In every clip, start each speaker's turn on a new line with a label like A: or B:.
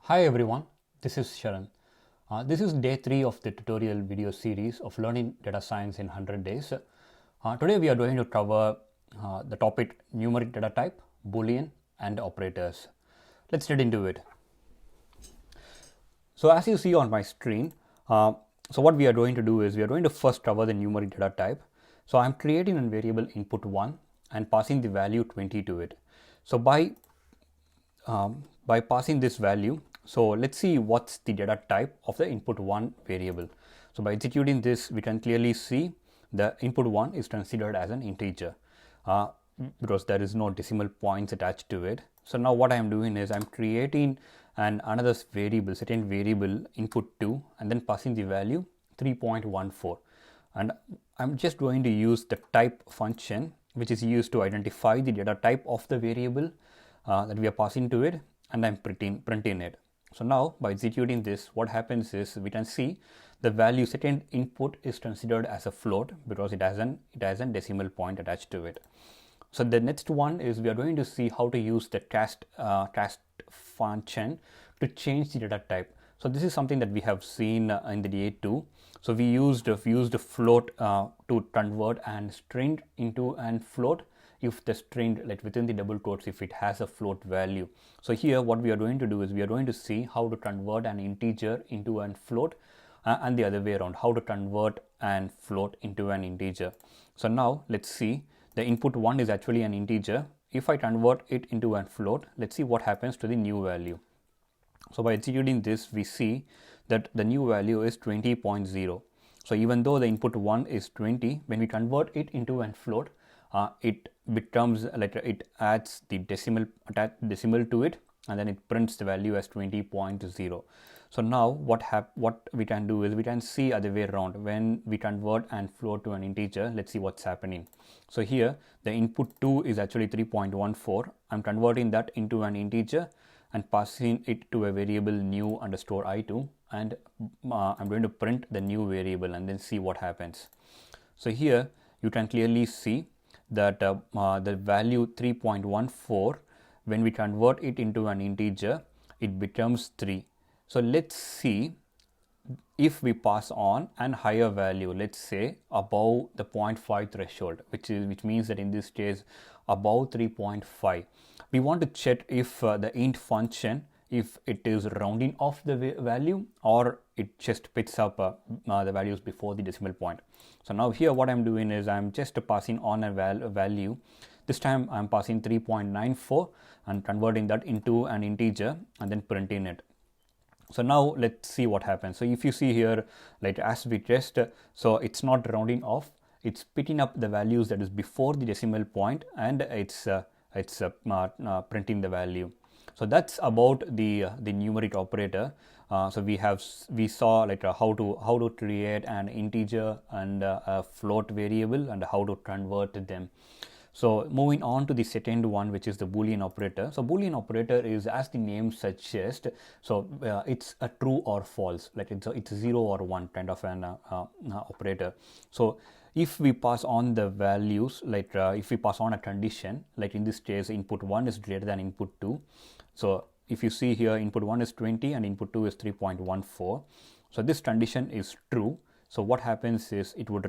A: Hi everyone, this is Sharan. This is day 3 of the tutorial video series of learning data science in 100 days. Today we are going to cover the topic numeric data type, Boolean and operators. Let's get into it. So as you see on my screen, so what we are going to do is we are going to first cover the numeric data type. So I'm creating a variable input1 and passing the value 20 to it. So by passing this value, so let's see what's the data type of the input1 variable. So by executing this, we can clearly see the input1 is considered as an integer because there is no decimal points attached to it. So now what I am doing is I'm creating another variable, certain variable input2 and then passing the value 3.14, and I'm just going to use the type function which is used to identify the data type of the variable that we are passing to it, and I'm printing it. So now by executing this, what happens is we can see the value certain input is considered as a float because it has a decimal point attached to it. So the next one is we are going to see how to use the cast function to change the data type. So this is something that we have seen in the day 2. So we used a float to convert an string into an float if the string, like within the double quotes, if it has a float value. So here what we are going to do is we are going to see how to convert an integer into an float and the other way around, how to convert an float into an integer. So now let's see, the input1 is actually an integer. If I convert it into a float, let's see what happens to the new value. So by executing this, we see that the new value is 20.0. So even though the input1 is 20, when we convert it into a float, it becomes like it adds the decimal to it, and then it prints the value as 20.0. So now what we can do is we can see other way around. When we convert and float to an integer, let's see what's happening. So here the input 2 is actually 3.14. I'm converting that into an integer and passing it to a variable new underscore i2, and I'm going to print the new variable and then see what happens. So here you can clearly see that the value 3.14, when we convert it into an integer, it becomes 3. So let's see if we pass on an higher value, let's say above the 0.5 threshold, which means that in this case above 3.5, we want to check if the int function, if it is rounding off the value or it just picks up the values before the decimal point. So now here what I'm doing is I'm just passing on a value. This time I'm passing 3.94 and converting that into an integer and then printing it. So now let's see what happens. So if you see here, like as we test, so it's not rounding off, it's picking up the values that is before the decimal point, and it's printing the value. So that's about the numeric operator. So we saw like how to create an integer and a float variable and how to convert them. So moving on to the second one, which is the Boolean operator. So Boolean operator is, as the name suggests, so it's a true or false, like it's a 0 or 1 kind of an operator. So if we pass on the values, like if we pass on a condition, like in this case input 1 is greater than input 2. So if you see here, input 1 is 20 and input 2 is 3.14. So this condition is true. So what happens is it would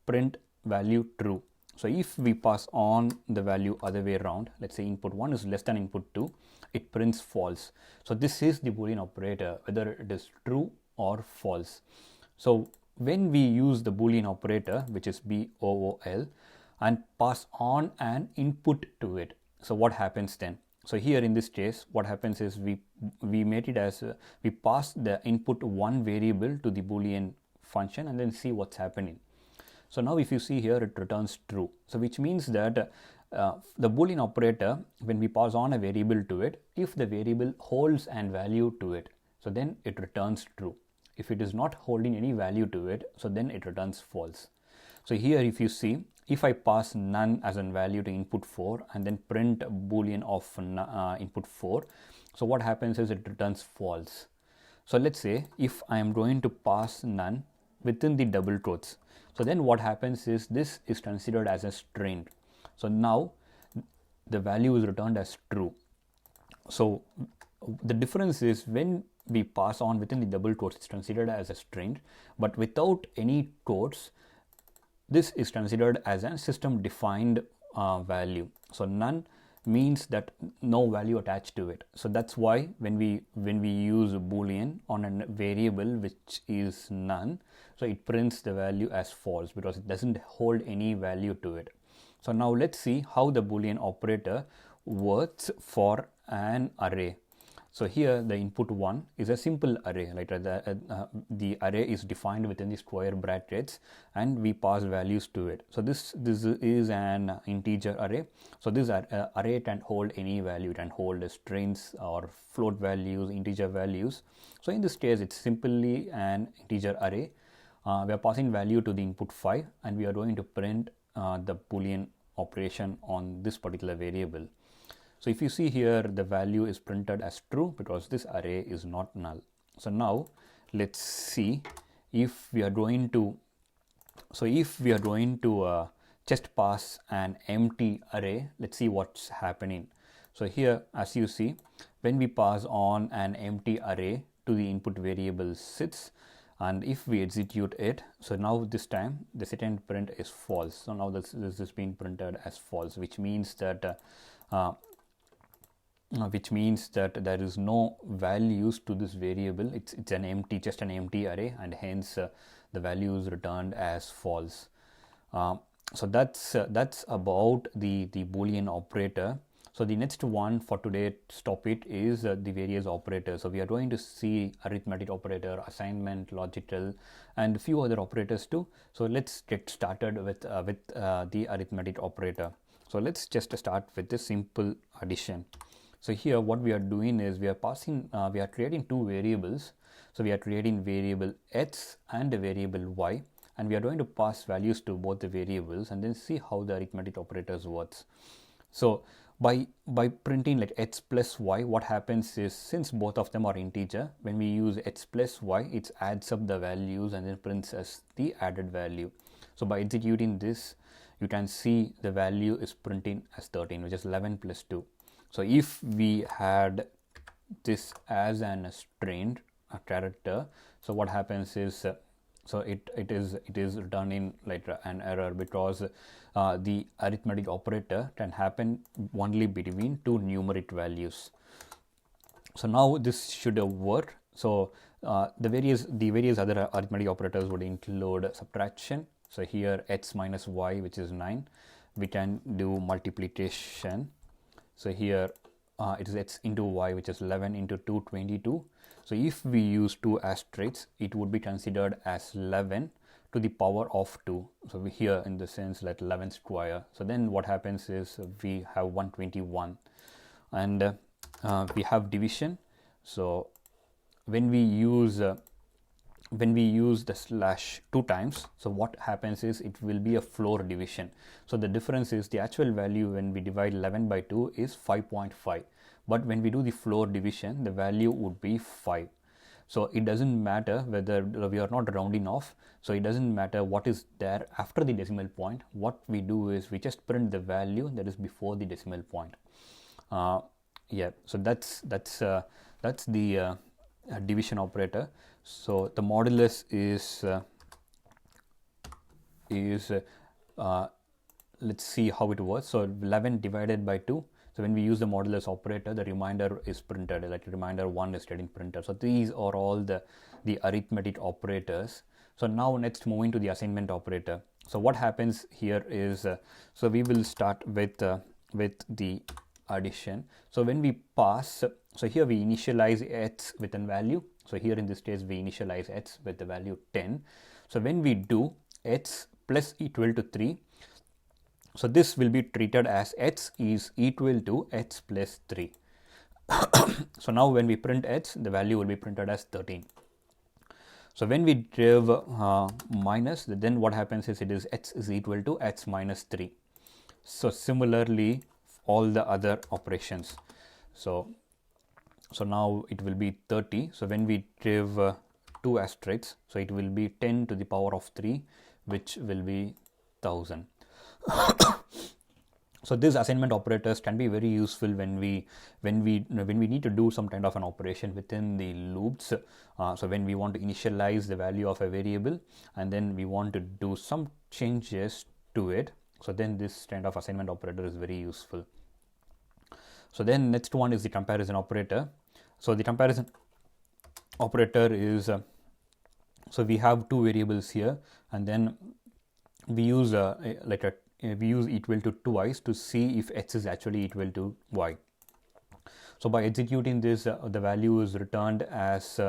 A: print value true. So if we pass on the value other way around, let's say input 1 is less than input 2, it prints false. So this is the Boolean operator, whether it is true or false. So when we use the Boolean operator, which is BOOL, and pass on an input to it, so what happens then? So here in this case, what happens is we made it as we pass the input 1 variable to the Boolean function and then see what's happening. So now if you see here, it returns true. So which means that the Boolean operator, when we pass on a variable to it, if the variable holds an value to it, so then it returns true. If it is not holding any value to it, so then it returns false. So here if you see, if I pass none as a value to input 4 and then print Boolean of input 4, so what happens is it returns false. So let's say if I am going to pass none within the double quotes, so then what happens is this is considered as a string. So now the value is returned as true. So the difference is when we pass on within the double quotes, it's considered as a string, but without any quotes, this is considered as a system defined value. So none means that no value attached to it. So that's why when we use Boolean on a variable which is none, so it prints the value as false because it doesn't hold any value to it. So now let's see how the Boolean operator works for an array. So here the input 1 is a simple array, like the array is defined within the square brackets and we pass values to it. So this is an integer array. So this array can hold any value, it can hold strings or float values, integer values. So in this case it's simply an integer array. We are passing value to the input 5 and we are going to print the Boolean operation on this particular variable. So if you see here, the value is printed as true because this array is not null. So now let's see if we are going to, just pass an empty array, let's see what's happening. So here, as you see, when we pass on an empty array to the input variable sits, and if we execute it, so now this time the second print is false. So now this is being printed as false, which means that there is no values to this variable. It's just an empty array, and hence the value is returned as false. So that's about the Boolean operator. So the next one for today, stop it, is the various operators. So we are going to see arithmetic operator, assignment, logical, and a few other operators too. So let's get started with the arithmetic operator. So let's just start with this simple addition. So here what we are doing is we are creating two variables. So we are creating variable x and a variable y, and we are going to pass values to both the variables and then see how the arithmetic operators works. So by printing like x plus y, what happens is, since both of them are integer, when we use x plus y, it adds up the values and then prints as the added value. So by executing this, you can see the value is printing as 13, which is 11 plus 2. So if we had this as an string, a character, so what happens is, so it is returning like an error because the arithmetic operator can happen only between two numeric values. So now this should work. So the various other arithmetic operators would include subtraction. So here x minus y, which is 9, we can do multiplication. So here it is x into y, which is 11 into 2, 22. So if we use 2 asterisks, it would be considered as 11 to the power of 2. So we here in the sense like 11 square. So then what happens is we have 121, and we have division. So when we use the slash 2 times, so what happens is it will be a floor division. So the difference is the actual value when we divide 11 by 2 is 5.5, but when we do the floor division, the value would be 5. So it doesn't matter whether we are not rounding off, so it doesn't matter what is there after the decimal point. What we do is we just print the value that is before the decimal point. Yeah, so that's the division operator. So the modulus is let's see how it works. So 11 divided by 2. So when we use the modulus operator, the remainder is printed, like remainder 1 is getting printed. So these are all the arithmetic operators. So now next moving to the assignment operator. So what happens here is, so we will start with the addition. So when we pass, so here we initialize x with a value. So here in this case we initialize x with the value 10. So when we do x plus equal to 3, so this will be treated as x is equal to x plus 3. So now when we print x, the value will be printed as 13. So when we give minus, then what happens is it is x is equal to x minus 3. So similarly all the other operations. So now it will be 30. So when we give 2 asterisks, so it will be 10 to the power of 3, which will be 1000. So these assignment operators can be very useful when we need to do some kind of an operation within the loops. So when we want to initialize the value of a variable and then we want to do some changes to it, so then this kind of assignment operator is very useful. So then next one is the comparison operator. So the comparison operator is so we have two variables here, and then we use we use equal to twice to see if x is actually equal to y. So by executing this, the value is returned as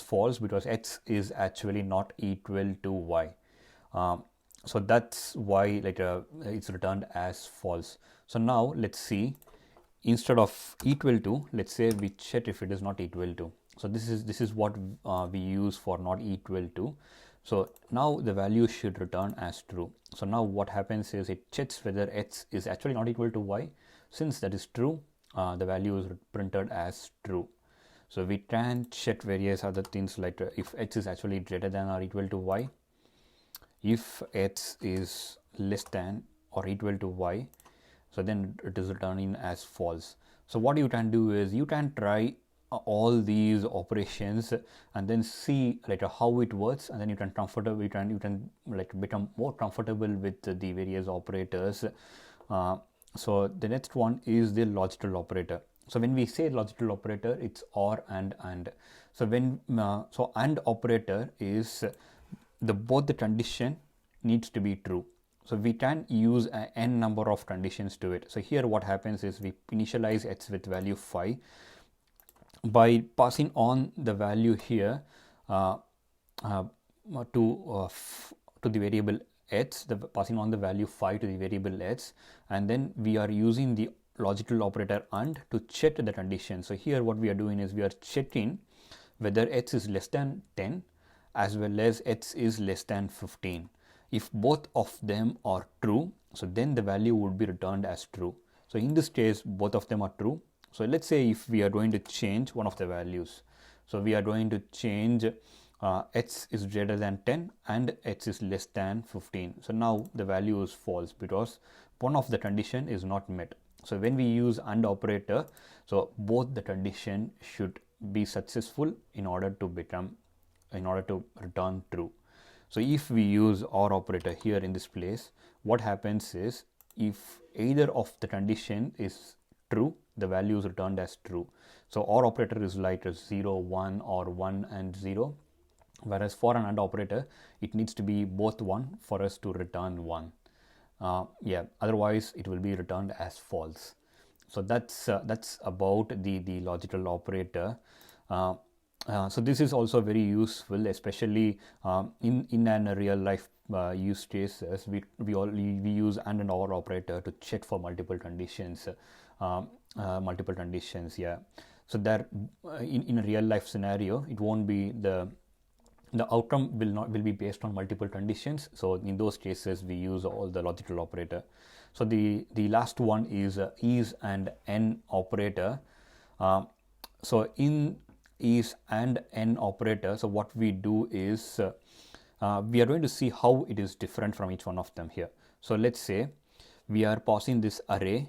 A: false because x is actually not equal to y. So that's why it's returned as false. So now let's see, instead of equal to, let's say we check if it is not equal to. So this is what we use for not equal to. So now the value should return as true. So now what happens is it checks whether x is actually not equal to y. Since that is true, the value is printed as true. So we can check various other things like if x is actually greater than or equal to y, if x is less than or equal to y, so then it is returning as false. So what you can do is you can try all these operations and then see how it works, and then you can become more comfortable with the various operators. So the next one is the logical operator. So when we say logical operator, it's or and. So when so and operator is both the condition needs to be true. So we can use n number of conditions to it. So here what happens is we initialize x with value 5 by passing on the value here to the variable x, passing on the value 5 to the variable x, and then we are using the logical operator and to check the condition. So here what we are doing is we are checking whether x is less than 10 as well as x is less than 15. If both of them are true, so then the value would be returned as true. So in this case, both of them are true. So let's say if we are going to change one of the values, so we are going to change x is greater than 10 and x is less than 15. So now the value is false because one of the condition is not met. So when we use AND operator, so both the condition should be successful in order to return true. So if we use OR operator here in this place, what happens is if either of the condition is true, the value is returned as true. So OR operator is like a 0, 1 or 1 and 0. Whereas for an AND operator, it needs to be both 1 for us to return 1. Otherwise it will be returned as false. So that's about the logical operator. So this is also very useful, especially in an real life use cases. We use and OR operator to check for multiple conditions. So there in a real life scenario, it won't be the outcome will be based on multiple conditions. So in those cases we use all the logical operator. So the last one is and n operator. So in and n operator, so what we do is we are going to see how it is different from each one of them here. So let's say we are passing this array.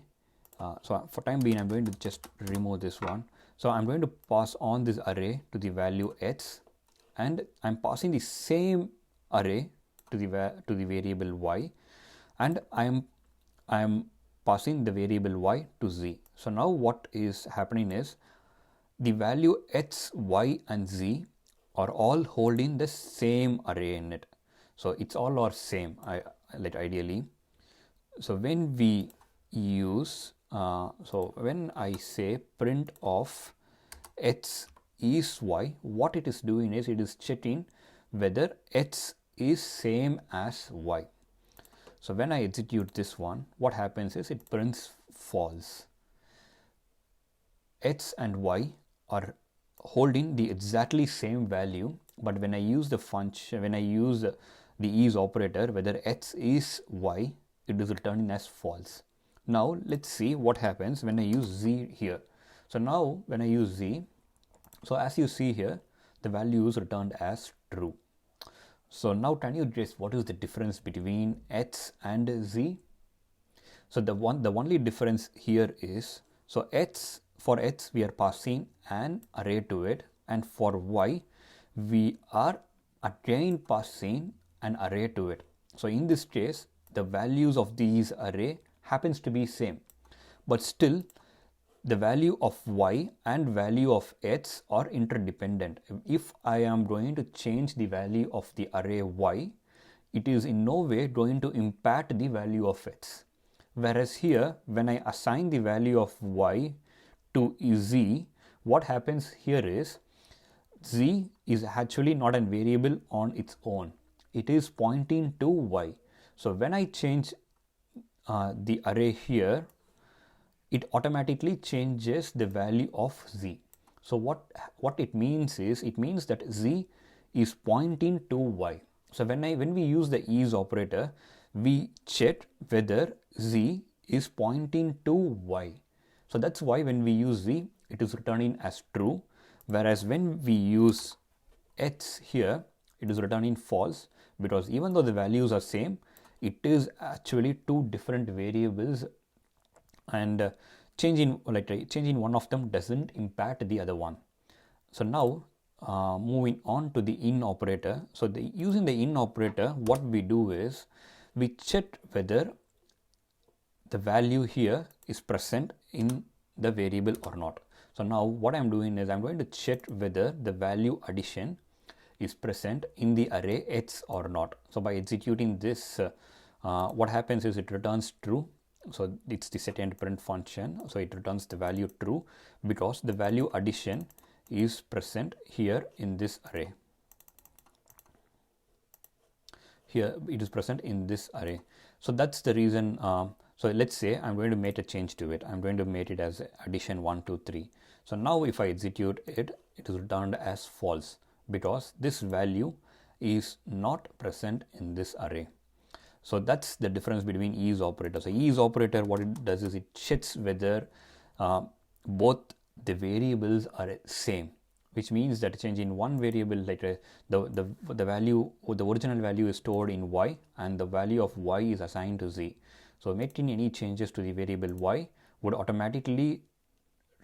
A: So for time being, I'm going to just remove this one. So I'm going to pass on this array to the value x, and I'm passing the same array to the variable y, and I'm passing the variable y to z. So now what is happening is the value x, y and z are all holding the same array in it. So it's all are same, ideally. So when we use so when I say print of x is y, what it is doing is it is checking whether x is same as y. So when I execute this one, what happens is it prints false. X and y are holding the exactly same value, but when I use the function, when I use the is operator, whether x is y, it is returning as false. Now let's see what happens when I use z here. So now when I use z, so as you see here, the value is returned as true. So now can you guess what is the difference between x and z? So the only difference here is, so for x we are passing an array to it, and for y we are again passing an array to it. So in this case the values of these array happens to be same, but still the value of y and value of x are interdependent. If I am going to change the value of the array y, it is in no way going to impact the value of x. Whereas here, when I assign the value of y to z, what happens here is z is actually not a variable on its own. It is pointing to y. So when I change the array here, it automatically changes the value of z. So what it means is, it means that z is pointing to y. So when we use the is operator, we check whether z is pointing to y. So that's why when we use z, it is returning as true, whereas when we use x here, it is returning false, because even though the values are same, it is actually two different variables, and changing one of them doesn't impact the other one. So now moving on to the in operator. So using the in operator, what we do is we check whether the value here is present in the variable or not. So now what I'm doing is I'm going to check whether the value addition is present in the array x or not. So by executing this, what happens is it returns true. So it's the set and print function. So it returns the value true because the value addition is present here in this array. Here it is present in this array. So that's the reason. So let's say I'm going to make a change to it. I'm going to make it as addition 1, 2, 3. So now if I execute it, it is returned as false because this value is not present in this array. So that's the difference between is operator. So is operator, what it does is it checks whether both the variables are same, which means that changing one variable, like the value, the original value is stored in y and the value of y is assigned to z. So making any changes to the variable y would automatically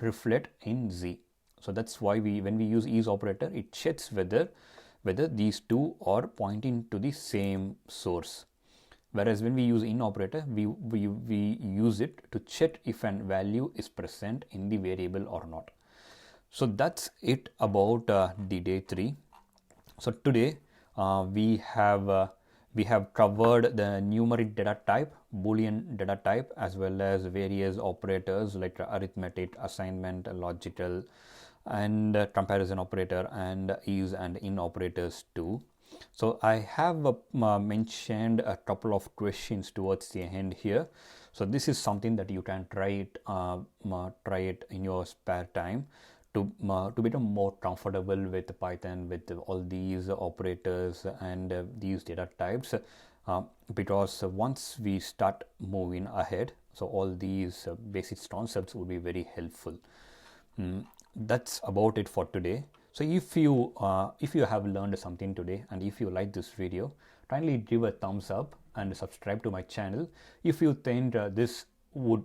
A: reflect in z. So that's why when we use is operator, it checks whether these two are pointing to the same source. Whereas when we use in operator, we use it to check if an value is present in the variable or not. So that's it about the day 3. So today we have covered the numeric data type, Boolean data type, as well as various operators like arithmetic, assignment, logical, and comparison operator, and is and in operators too. So I have mentioned a couple of questions towards the end here. So this is something that you can try it in your spare time to become more comfortable with Python, with all these operators and these data types, because once we start moving ahead, so all these basic concepts will be very helpful. That's about it for today. So if you have learned something today, and if you like this video, kindly give a thumbs up and subscribe to my channel. If you think this would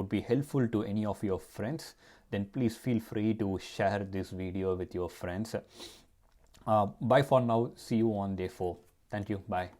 A: be helpful to any of your friends, then please feel free to share this video with your friends. Bye for now. See you on day 4. Thank you. Bye.